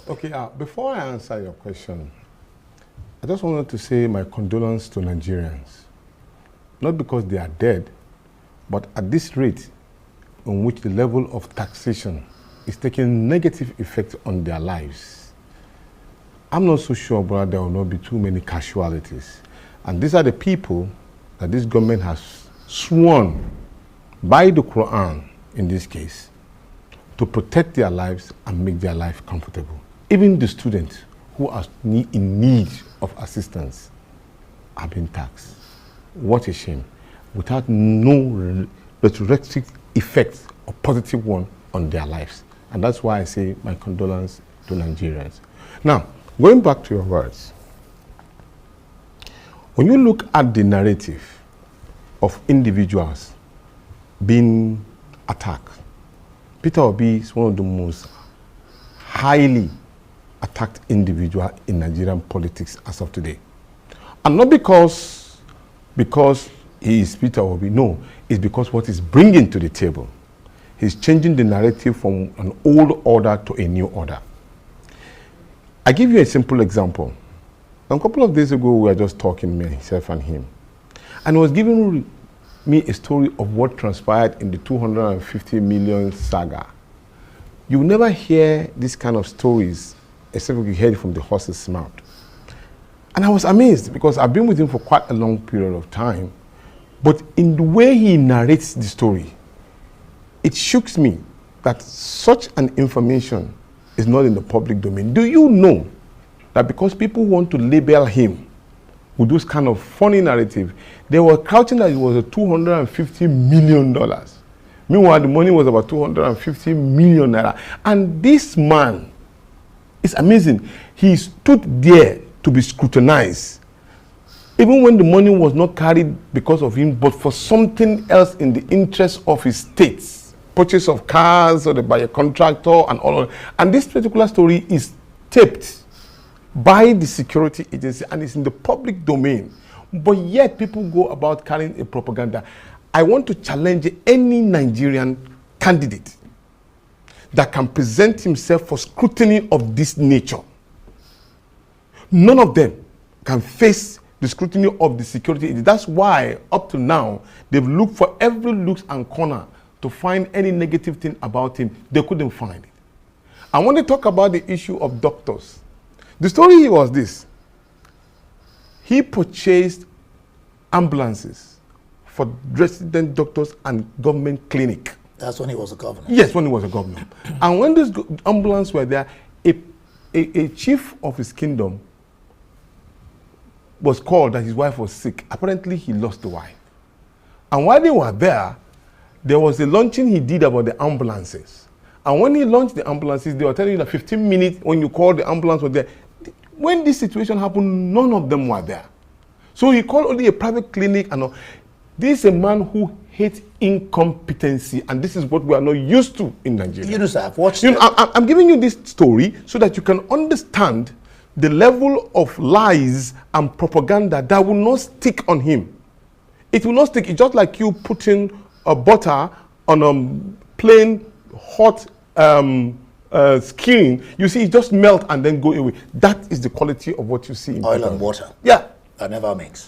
Okay, before I answer your question, I just wanted to say my condolence to Nigerians. Not because they are dead, but at this rate in which the level of taxation is taking negative effect on their lives, I'm not so sure, but there will not be too many casualties. And these are the people that this government has sworn by the Quran, in this case, to protect their lives and make their life comfortable. Even the students who are in need of assistance are being taxed. What a shame. Without no retroactive effect or positive one on their lives. And that's why I say my condolence to Nigerians. Now, going back to your words, when you look at the narrative of individuals being attacked, Peter Obi is one of the most highly attacked individual in Nigerian politics as of today. And not because he is Peter Obi, no, it's because what he's bringing to the table. He's changing the narrative from an old order to a new order. I give you a simple example. A couple of days ago, we were just talking, myself and him, and he was giving me a story of what transpired in the 250 million saga. You never hear this kind of stories except you hear it from the horse's mouth. And I was amazed because I've been with him for quite a long period of time, but in the way he narrates the story, it shocks me that such an information is not in the public domain. Do you know that because people want to label him with those kind of funny narrative, they were crouching that it was a $250 million. Meanwhile, the money was about 250 million naira. And this man, it's amazing, he stood there to be scrutinized, even when the money was not carried because of him, but for something else in the interest of his states, purchase of cars or by a contractor and all of that. And this particular story is taped by the security agency and it's in the public domain. But yet people go about carrying a propaganda. I want to challenge any Nigerian candidate that can present himself for scrutiny of this nature. None of them can face the scrutiny of the security agency. That's why up to now they've looked for every nook and corner to find any negative thing about him. They couldn't find it. I want to talk about the issue of doctors. The story was this. He purchased ambulances for resident doctors and government clinic. That's when he was a governor. Yes, when he was a governor. And when these ambulances were there, a chief of his kingdom was called that his wife was sick. Apparently, he lost the wife. And while they were there was a launching he did about the ambulances. And when he launched the ambulances, they were telling you that 15 minutes when you called the ambulance was there. When this situation happened, none of them were there. So he called only a private clinic and all. This is a man who hates incompetency, and this is what we are not used to in Nigeria. Yunusa, I've watched I'm giving you this story so that you can understand the level of lies and propaganda that will not stick on him. It will not stick. It's just like you putting butter on a plain hot skin. You see, it just melt and then go away. That is the quality of what you see in oil and water. Yeah. That never mix.